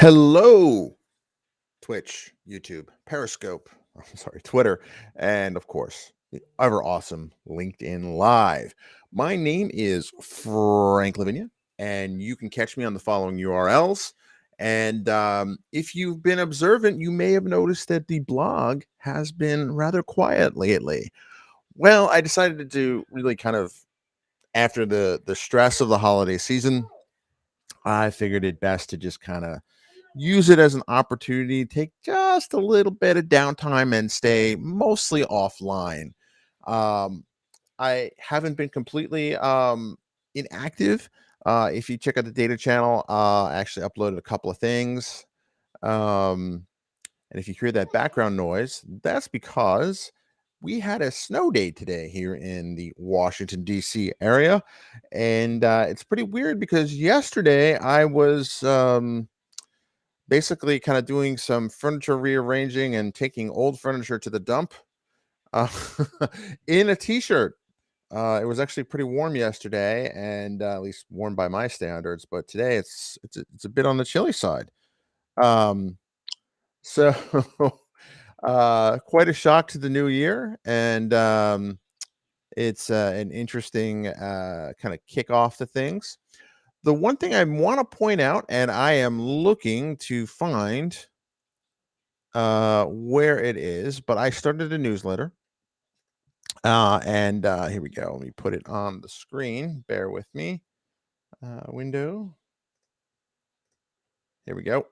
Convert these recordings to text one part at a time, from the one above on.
Hello, Twitch, YouTube, Periscope, sorry, Twitter, and of course, the ever awesome LinkedIn Live. My name is Frank Lavinia, and you can catch me on the following URLs. And if you've been observant, you may have noticed that the blog has been rather quiet lately. Well, I decided to really kind of after the stress of the holiday season, I figured it best to just kind of use it as an opportunity to take just a little bit of downtime and stay mostly offline. Um, I haven't been completely inactive. If you check out the data channel, I actually uploaded a couple of things. Um, and if you hear that background noise, that's because we had a snow day today here in the Washington, D.C. area. And it's pretty weird because yesterday I was basically kind of doing some furniture rearranging and taking old furniture to the dump uh, in a t-shirt. It was actually pretty warm yesterday, and at least warm by my standards. But today it's a bit on the chilly side. Um, so quite a shock to the new year, and it's an interesting kind of kickoff to things. The one thing I want to point out, and I am looking to find where it is, but I started a newsletter. And here we go. Let me put it on the screen. Bear with me. Window. Here we go.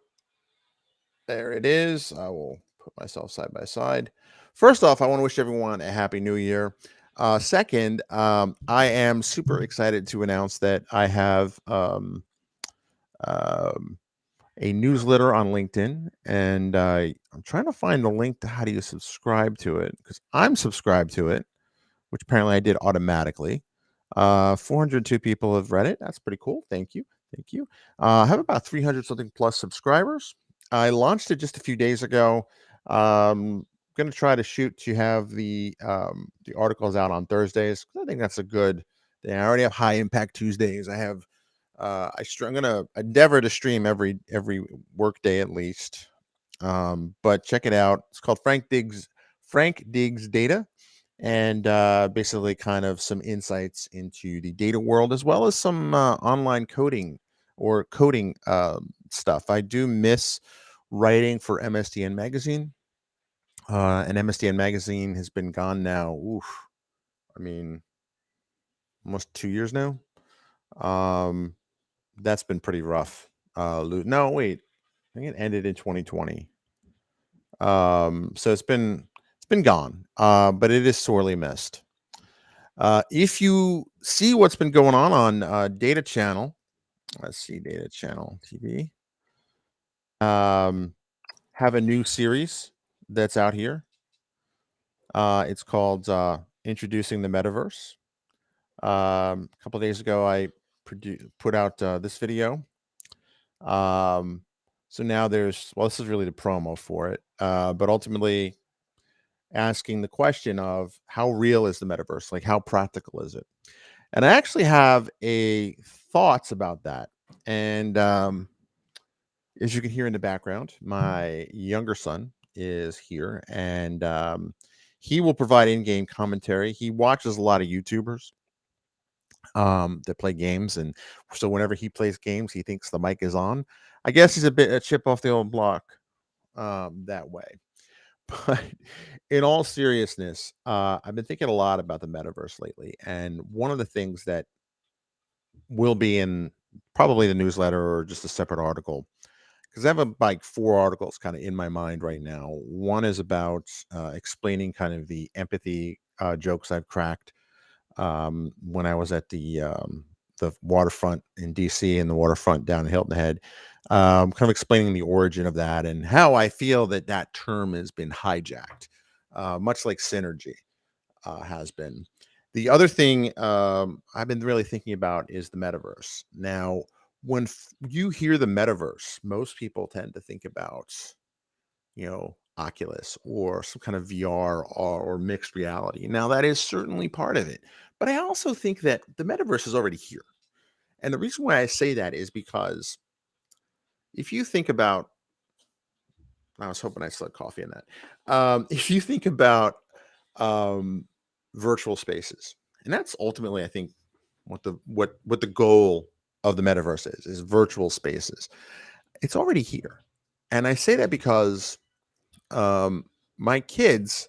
There it is. I will put myself side by side. First off, I want to wish everyone a happy new year. Second, I am super excited to announce that I have um, a newsletter on LinkedIn, and I'm trying to find the link to how do you subscribe to it because I'm subscribed to it, which apparently I did automatically. 402 people have read it. That's pretty cool. Thank you. Thank you. I have about 300 something plus subscribers. I launched it just a few days ago. Going to try to shoot to have the articles out on Thursdays. I think that's a good thing. I already have high impact Tuesdays. I have I'm going to endeavor to stream every work day at least. But check it out. It's called Frank Diggs Data, and basically kind of some insights into the data world as well as some online coding or coding stuff. I do miss writing for MSDN magazine, and MSDN magazine has been gone now. Oof, I mean, almost 2 years now. Um, that's been pretty rough. No, wait, I think it ended in 2020. So it's been gone, but it is sorely missed. If you see what's been going on Data Channel, let's see, Data Channel TV, um, have a new series that's out here. It's called Introducing the Metaverse. A couple days ago, I put out this video. So now this is really the promo for it, but ultimately asking the question of how real is the metaverse? Like, how practical is it? And I actually have a thoughts about that. And as you can hear in the background, my younger son is here, and he will provide in-game commentary. He watches a lot of YouTubers that play games, and so whenever he plays games, he thinks the mic is on. I guess he's a bit a chip off the old block that way. But in all seriousness, I've been thinking a lot about the metaverse lately, and one of the things that will be in probably the newsletter or just a separate article because I have like four articles kind of in my mind right now. One is about explaining kind of the empathy jokes I've cracked when I was at the waterfront in DC and the waterfront down in Hilton Head. Kind of explaining the origin of that and how I feel that that term has been hijacked, much like synergy has been. The other thing I've been really thinking about is the metaverse. Now, when you hear the metaverse, most people tend to think about, Oculus or some kind of VR or mixed reality. Now, that is certainly part of it. But I also think that the metaverse is already here. And the reason why I say that is because if you think about, I was hoping I still had coffee in that. If you think about um, virtual spaces, and that's ultimately, I think, what the goal of the metaverse is virtual spaces. It's already here, and I say that because um, my kids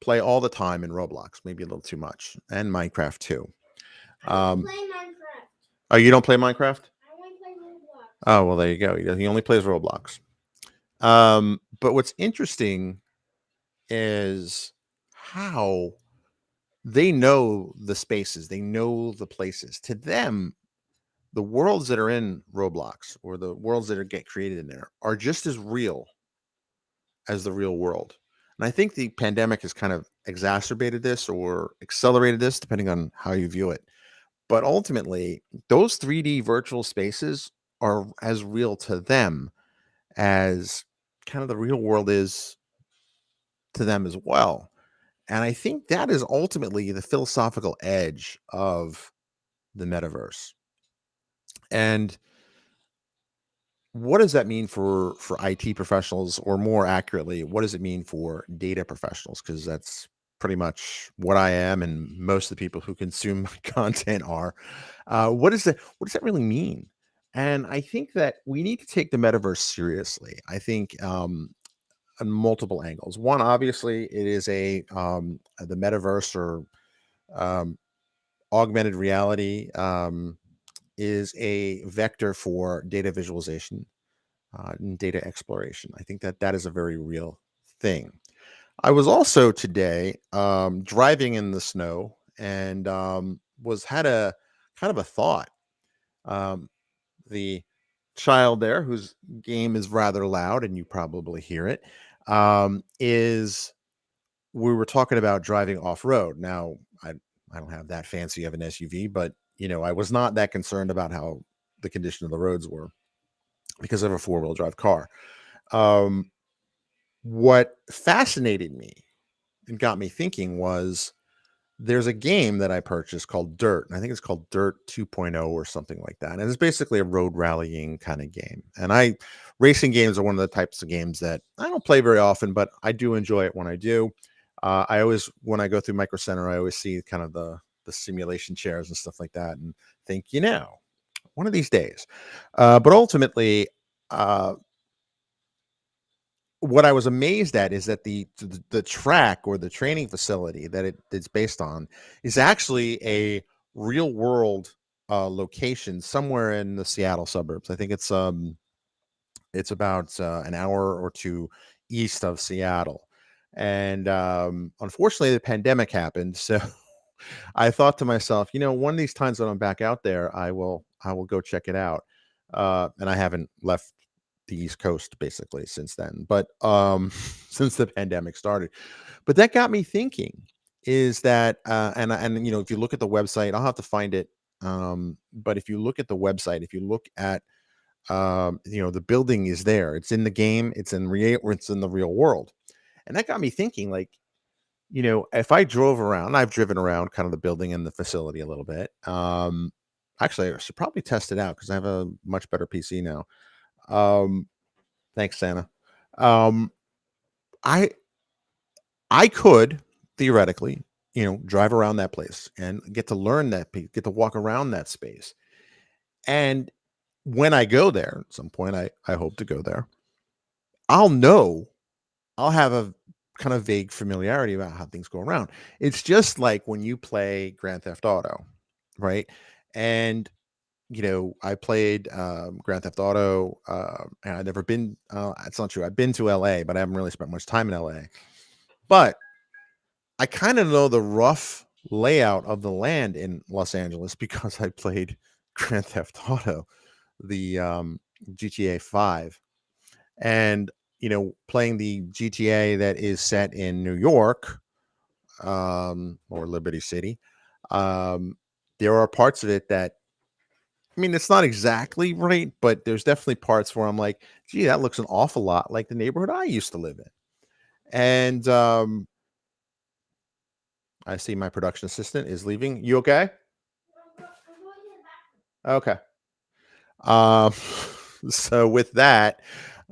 play all the time in Roblox, maybe a little too much, and Minecraft too. I don't Um, play Minecraft. oh, you don't play Minecraft? I only play Roblox. Oh, well, there you go. He only plays Roblox. But what's interesting is how they know the spaces, they know the places. To them, the worlds that are in Roblox or the worlds that are get created in there are just as real as the real world. And I think the pandemic has kind of exacerbated this or accelerated this, depending on how you view it. But ultimately, those 3D virtual spaces are as real to them as kind of the real world is to them as well. And I think that is ultimately the philosophical edge of the metaverse. And what does that mean for IT professionals, or more accurately, what does it mean for data professionals? Because that's pretty much what I am, and most of the people who consume my content are. What does that really mean? And I think that we need to take the metaverse seriously. I think on multiple angles. One, obviously, it is the metaverse or um, augmented reality is a vector for data visualization and data exploration. I think that that is a very real thing. I was also today driving in the snow and was had a kind of a thought. Um, the child there, whose game is rather loud, and you probably hear it, is we were talking about driving off road. Now, I don't have that fancy of an SUV, but I was not that concerned about how the condition of the roads were because I have a four-wheel drive car. Um, what fascinated me and got me thinking was there's a game that I purchased called Dirt, and I think it's called Dirt 2.0 or something like that. And it's basically a road rallying kind of game. And racing games are one of the types of games that I don't play very often, but I do enjoy it when I do. I always, when I go through Micro Center, I always see kind of the simulation chairs and stuff like that, and think, one of these days. But ultimately, uh, what I was amazed at is that the track or the training facility that it's based on is actually a real world location somewhere in the Seattle suburbs. I think it's about an hour or two east of Seattle. And unfortunately, the pandemic happened, so I thought to myself, one of these times that I'm back out there, I will go check it out. And I haven't left the East Coast basically since then, but since the pandemic started. But that got me thinking is that and if you look at the website, I'll have to find it. But if you look at the website, if you look at the building is there, it's in the game, it's in the real world. And that got me thinking, like, if I drove around, I've driven around kind of the building and the facility a little bit. Actually, I should probably test it out because I have a much better PC now. Um, Thanks, Santa. Um, I I could theoretically, drive around that place and get to learn get to walk around that space. And when I go there, at some point, I hope to go there. I'll know I'll have a kind of vague familiarity about how things go around. It's just like when you play Grand Theft Auto, right? And I played Grand Theft Auto, and I've never been. It's not true. I've been to LA, but I haven't really spent much time in LA. But I kind of know the rough layout of the land in Los Angeles because I played Grand Theft Auto, the GTA 5, and playing the GTA that is set in New York, or Liberty City. Um, there are parts of it that, I mean, it's not exactly right, but there's definitely parts where I'm like, gee, that looks an awful lot like the neighborhood I used to live in. And I see my production assistant is leaving. You okay? I'm going to the bathroom. Okay. Um, So with that,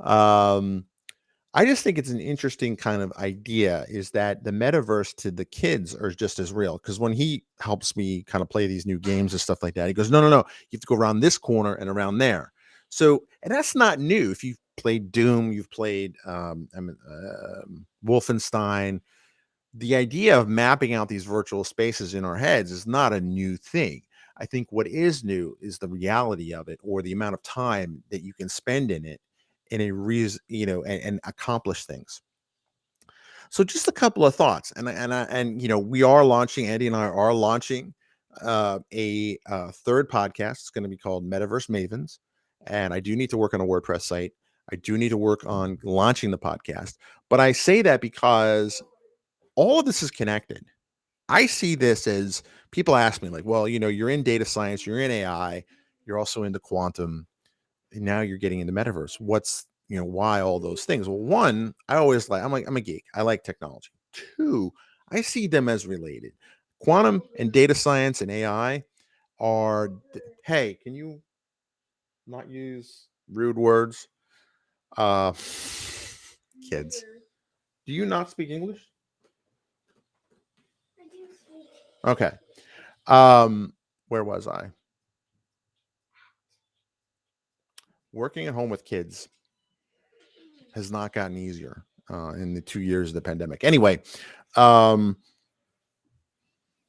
um, I just think it's an interesting kind of idea is that the metaverse to the kids are just as real. Because when he helps me kind of play these new games and stuff like that, he goes, no, no, no, you have to go around this corner and around there. So, and that's not new. If you've played Doom, you've played Wolfenstein, the idea of mapping out these virtual spaces in our heads is not a new thing. I think what is new is the reality of it or the amount of time that you can spend in it in a reason, and accomplish things. So just a couple of thoughts, and we are launching. Andy and I are launching a third podcast. It's going to be called Metaverse Mavens, and I do need to work on a WordPress site. I do need to work on launching the podcast, but I say that because all of this is connected. I see this as people ask me, like, well, you're in data science, you're in AI, you're also into quantum, and now you're getting into metaverse. Why all those things? Well, one, I'm a geek. I like technology. Two, I see them as related. Quantum and data science and AI are, hey, can you not use rude words? Uh, kids, do you not speak English? Okay. Where was I? Working at home with kids has not gotten easier in the 2 years of the pandemic. Anyway, um,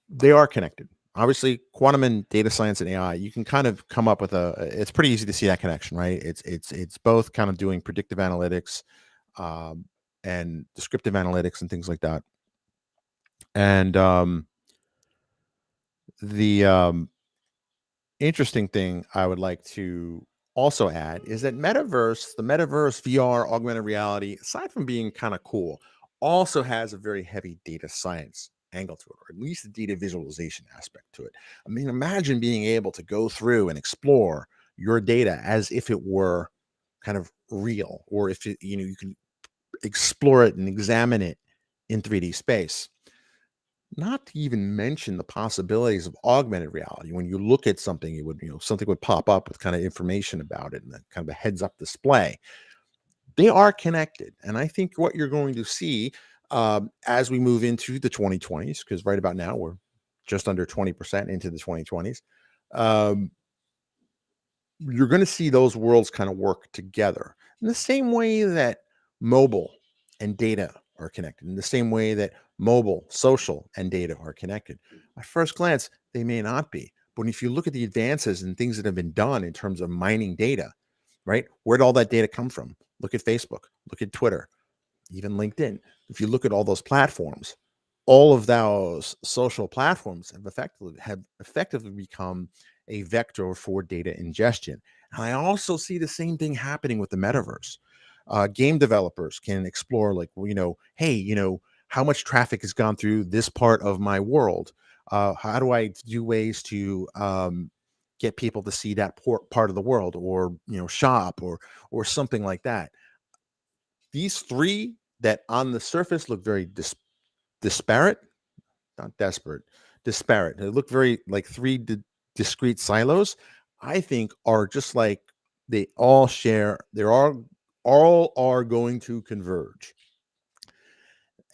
they are connected. Obviously, quantum and data science and AI, you can kind of come up with it's pretty easy to see that connection, right? It's both kind of doing predictive analytics um, and descriptive analytics and things like that. And the interesting thing I would like to also add is that the metaverse, VR, augmented reality, aside from being kind of cool, also has a very heavy data science angle to it, or at least a data visualization aspect to it. I mean, imagine being able to go through and explore your data as if it were kind of real, or if you can explore it and examine it in 3D space. Not to even mention the possibilities of augmented reality. When you look at something, something would pop up with kind of information about it and kind of a heads up display. They are connected. And I think what you're going to see as we move into the 2020s, because right about now we're just under 20% into the 2020s, um, you're going to see those worlds kind of work together in the same way that mobile and data are connected, in the same way that mobile, social, and data are connected. At first glance, they may not be. But if you look at the advances and things that have been done in terms of mining data, right? Where'd all that data come from? Look at Facebook, look at Twitter, even LinkedIn. If you look at all those platforms, all of those social platforms have effectively become a vector for data ingestion. And I also see the same thing happening with the metaverse. Game developers can explore, like, well, hey, how much traffic has gone through this part of my world? How do I do ways to get people to see that part of the world, or shop, or something like that? These three that on the surface look very disparate, not desperate, disparate. They look very like three discrete silos. I think are just like they all share. They're all are going to converge.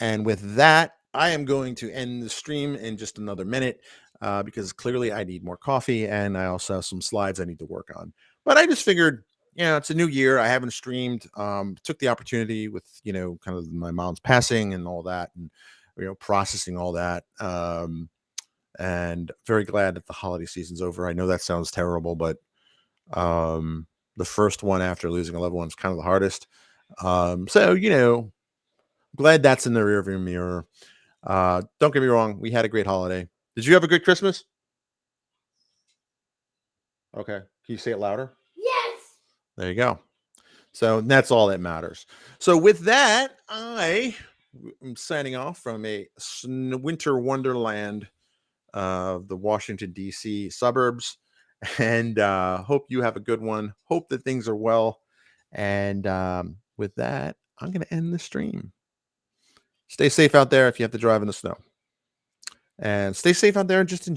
And with that, I am going to end the stream in just another minute because clearly I need more coffee and I also have some slides I need to work on. But I just figured, it's a new year. I haven't streamed. Took the opportunity with, kind of my mom's passing and all that, and processing all that. And very glad that the holiday season's over. I know that sounds terrible, but the first one after losing a loved one is kind of the hardest. So glad that's in the rearview mirror. Don't get me wrong, we had a great holiday. Did you have a good Christmas? Okay. Can you say it louder? Yes. There you go. So that's all that matters. So with that, I am signing off from a winter wonderland of the Washington, D.C. suburbs. And hope you have a good one. Hope that things are well. And with that, I'm going to end the stream. Stay safe out there if you have to drive in the snow. And stay safe out there just in